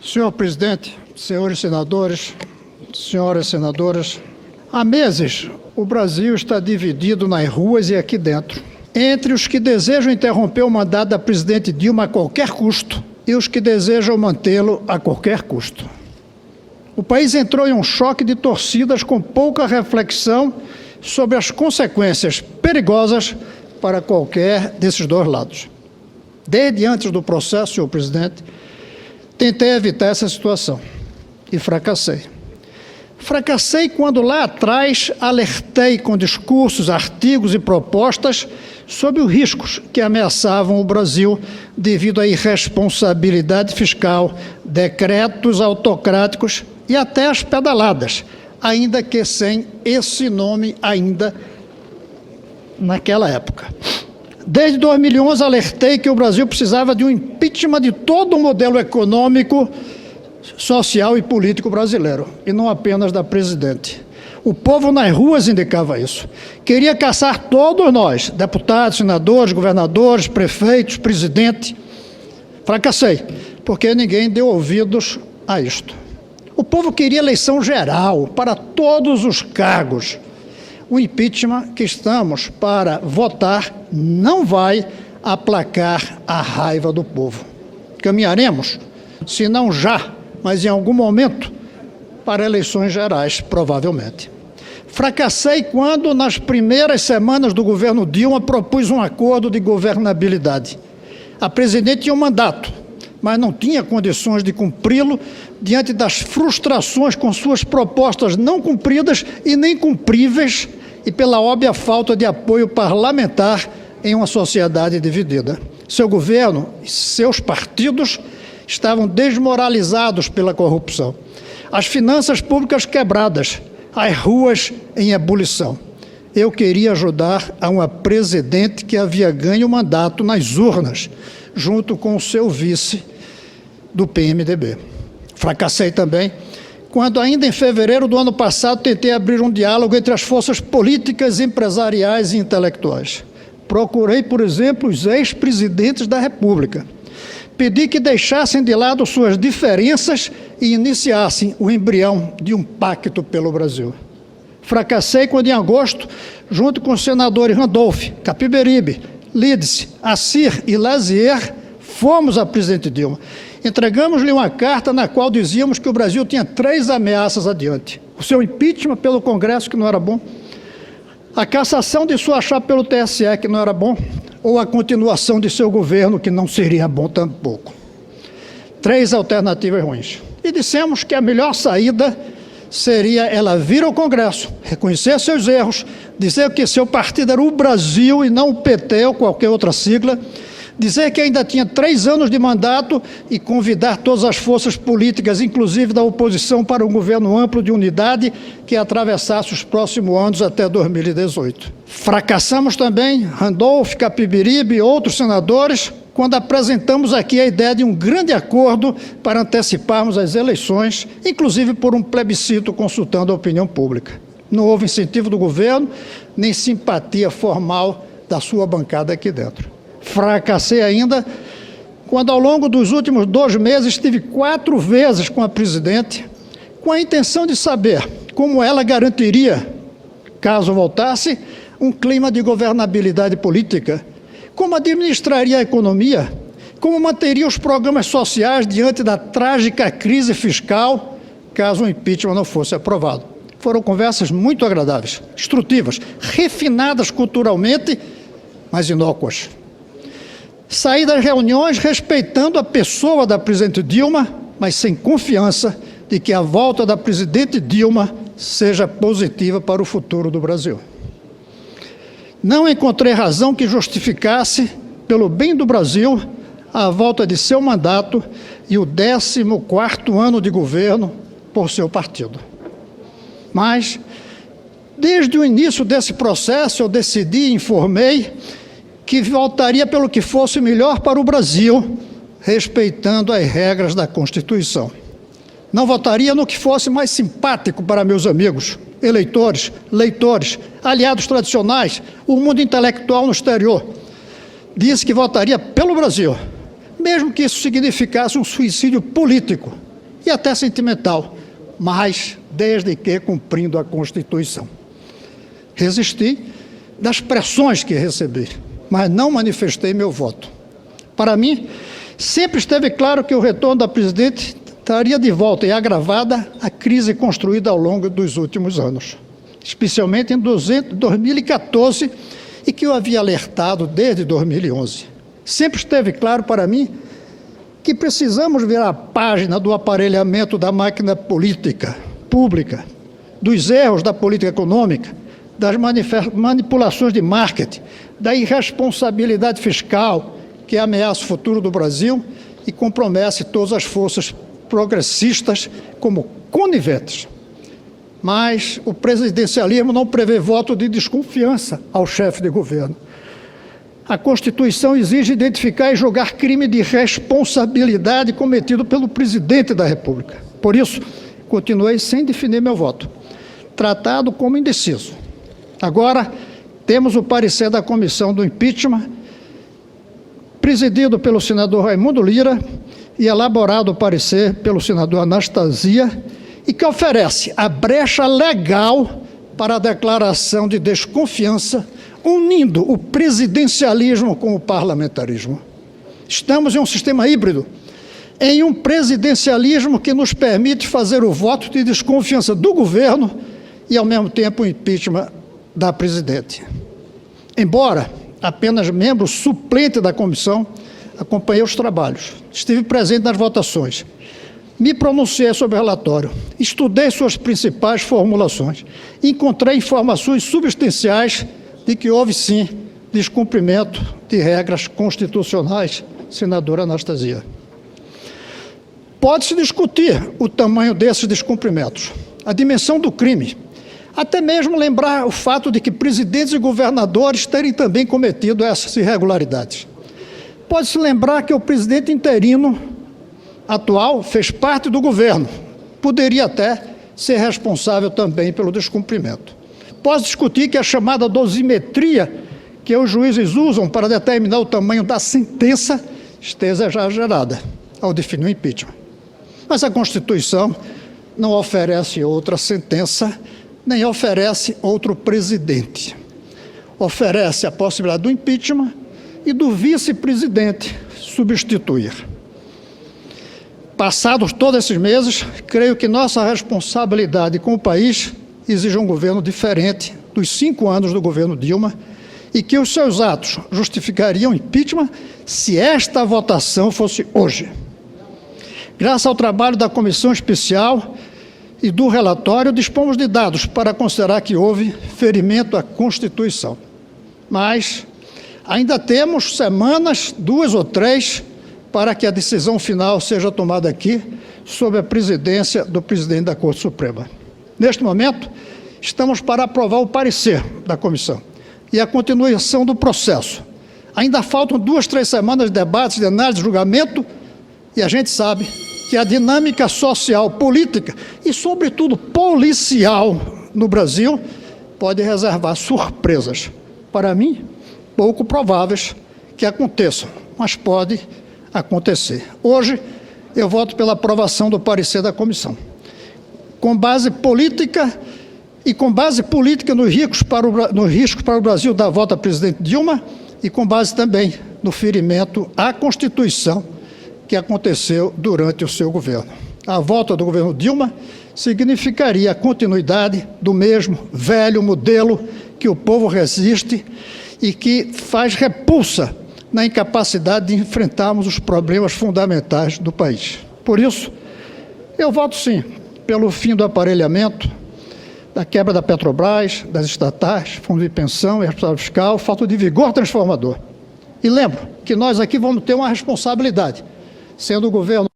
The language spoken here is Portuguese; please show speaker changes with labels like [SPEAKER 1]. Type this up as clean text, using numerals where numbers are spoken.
[SPEAKER 1] Senhor presidente, senhores senadores, senhoras senadoras, há meses o Brasil está dividido nas ruas e aqui dentro, entre os que desejam interromper o mandato da presidente Dilma a qualquer custo e os que desejam mantê-lo a qualquer custo. O país entrou em um choque de torcidas com pouca reflexão sobre as consequências perigosas para qualquer desses dois lados. Desde antes do processo, senhor presidente, tentei evitar essa situação e fracassei. Fracassei quando lá atrás alertei com discursos, artigos e propostas sobre os riscos que ameaçavam o Brasil devido à irresponsabilidade fiscal, decretos autocráticos e até as pedaladas, ainda que sem esse nome ainda naquela época. Desde 2011 alertei que o Brasil precisava de um impeachment de todo o modelo econômico, social e político brasileiro, e não apenas da presidente. O povo nas ruas indicava isso. Queria caçar todos nós, deputados, senadores, governadores, prefeitos, presidente. Fracassei, porque ninguém deu ouvidos a isto. O povo queria eleição geral para todos os cargos. O impeachment que estamos para votar não vai aplacar a raiva do povo. Caminharemos, se não já, mas em algum momento, para eleições gerais, provavelmente. Fracassei quando, nas primeiras semanas do governo Dilma, propus um acordo de governabilidade. A presidente tinha um mandato, mas não tinha condições de cumpri-lo diante das frustrações com suas propostas não cumpridas e nem cumpríveis e pela óbvia falta de apoio parlamentar em uma sociedade dividida. Seu governo e seus partidos estavam desmoralizados pela corrupção, as finanças públicas quebradas, as ruas em ebulição. Eu queria ajudar a uma presidente que havia ganho o mandato nas urnas, junto com o seu vice do PMDB. Fracassei também quando, ainda em fevereiro do ano passado, tentei abrir um diálogo entre as forças políticas, empresariais e intelectuais. Procurei, por exemplo, os ex-presidentes da República. Pedi que deixassem de lado suas diferenças e iniciassem o embrião de um pacto pelo Brasil. Fracassei quando, em agosto, junto com os senadores Randolph, Capiberibe, Lídice, Assir e Lazier, fomos à presidente Dilma. Entregamos-lhe uma carta na qual dizíamos que o Brasil tinha 3 ameaças adiante: o seu impeachment pelo Congresso, que não era bom, a cassação de sua chapa pelo TSE, que não era bom, ou a continuação de seu governo, que não seria bom tampouco. 3 alternativas ruins. E dissemos que a melhor saída seria ela vir ao Congresso, reconhecer seus erros, dizer que seu partido era o Brasil e não o PT ou qualquer outra sigla, dizer que ainda tinha 3 anos de mandato e convidar todas as forças políticas, inclusive da oposição, para um governo amplo de unidade que atravessasse os próximos anos até 2018. Fracassamos também, Randolph, Capiberibe e outros senadores, quando apresentamos aqui a ideia de um grande acordo para anteciparmos as eleições, inclusive por um plebiscito consultando a opinião pública. Não houve incentivo do governo, nem simpatia formal da sua bancada aqui dentro. Fracassei ainda quando, ao longo dos últimos 2 meses, estive 4 vezes com a presidente, com a intenção de saber como ela garantiria, caso voltasse, um clima de governabilidade política, como administraria a economia, como manteria os programas sociais diante da trágica crise fiscal, caso o impeachment não fosse aprovado. Foram conversas muito agradáveis, instrutivas, refinadas culturalmente, mas inócuas. Saí das reuniões respeitando a pessoa da presidente Dilma, mas sem confiança de que a volta da presidente Dilma seja positiva para o futuro do Brasil. Não encontrei razão que justificasse, pelo bem do Brasil, a volta de seu mandato e o 14º ano de governo por seu partido. Mas, desde o início desse processo, eu decidi e informei que voltaria pelo que fosse melhor para o Brasil, respeitando as regras da Constituição. Não votaria no que fosse mais simpático para meus amigos, eleitores, leitores, aliados tradicionais, o mundo intelectual no exterior. Disse que votaria pelo Brasil, mesmo que isso significasse um suicídio político, e até sentimental, mas desde que cumprindo a Constituição. Resisti das pressões que recebi, mas não manifestei meu voto. Para mim, sempre esteve claro que o retorno da presidente traria de volta e agravada a crise construída ao longo dos últimos anos, especialmente em 2014, e que eu havia alertado desde 2011. Sempre esteve claro para mim que precisamos virar a página do aparelhamento da máquina política pública, dos erros da política econômica, das manipulações de marketing, da irresponsabilidade fiscal que ameaça o futuro do Brasil e compromete todas as forças progressistas como coniventes. Mas o presidencialismo não prevê voto de desconfiança ao chefe de governo. A Constituição exige identificar e julgar crime de responsabilidade cometido pelo presidente da República. Por isso, continuei sem definir meu voto, tratado como indeciso. Agora, temos o parecer da comissão do impeachment, presidido pelo senador Raimundo Lira e elaborado o parecer pelo senador Anastasia, e que oferece a brecha legal para a declaração de desconfiança, unindo o presidencialismo com o parlamentarismo. Estamos em um sistema híbrido, em um presidencialismo que nos permite fazer o voto de desconfiança do governo e, ao mesmo tempo, o impeachment da presidente. Embora apenas membro suplente da comissão, acompanhei os trabalhos, estive presente nas votações, me pronunciei sobre o relatório, estudei suas principais formulações, encontrei informações substanciais de que houve, sim, descumprimento de regras constitucionais, senadora Anastasia. Pode-se discutir o tamanho desses descumprimentos, a dimensão do crime, até mesmo lembrar o fato de que presidentes e governadores terem também cometido essas irregularidades. Pode-se lembrar que o presidente interino atual fez parte do governo, poderia até ser responsável também pelo descumprimento. Pode discutir que a chamada dosimetria que os juízes usam para determinar o tamanho da sentença esteja exagerada ao definir o impeachment. Mas a Constituição não oferece outra sentença, nem oferece outro presidente. Oferece a possibilidade do impeachment e do vice-presidente substituir. Passados todos esses meses, creio que nossa responsabilidade com o país exige um governo diferente dos 5 anos do governo Dilma e que os seus atos justificariam impeachment se esta votação fosse hoje. Graças ao trabalho da comissão especial e do relatório, dispomos de dados para considerar que houve ferimento à Constituição. Mas ainda temos semanas, 2 ou 3, para que a decisão final seja tomada aqui, sob a presidência do presidente da Corte Suprema. Neste momento, estamos para aprovar o parecer da comissão e a continuação do processo. Ainda faltam 2, 3 semanas de debates, de análise, de julgamento, e a gente sabe que a dinâmica social, política e, sobretudo, policial no Brasil pode reservar surpresas. Para mim, pouco prováveis que aconteçam, mas pode acontecer. Hoje, eu voto pela aprovação do parecer da comissão. Com base política e com base política nos riscos para o Brasil da volta à presidente Dilma e com base também no ferimento à Constituição que aconteceu durante o seu governo. A volta do governo Dilma significaria a continuidade do mesmo velho modelo que o povo resiste e que faz repulsa na incapacidade de enfrentarmos os problemas fundamentais do país. Por isso, eu voto sim pelo fim do aparelhamento, da quebra da Petrobras, das estatais, fundo de pensão e responsabilidade fiscal, falta de vigor transformador. E lembro que nós aqui vamos ter uma responsabilidade, sendo o governo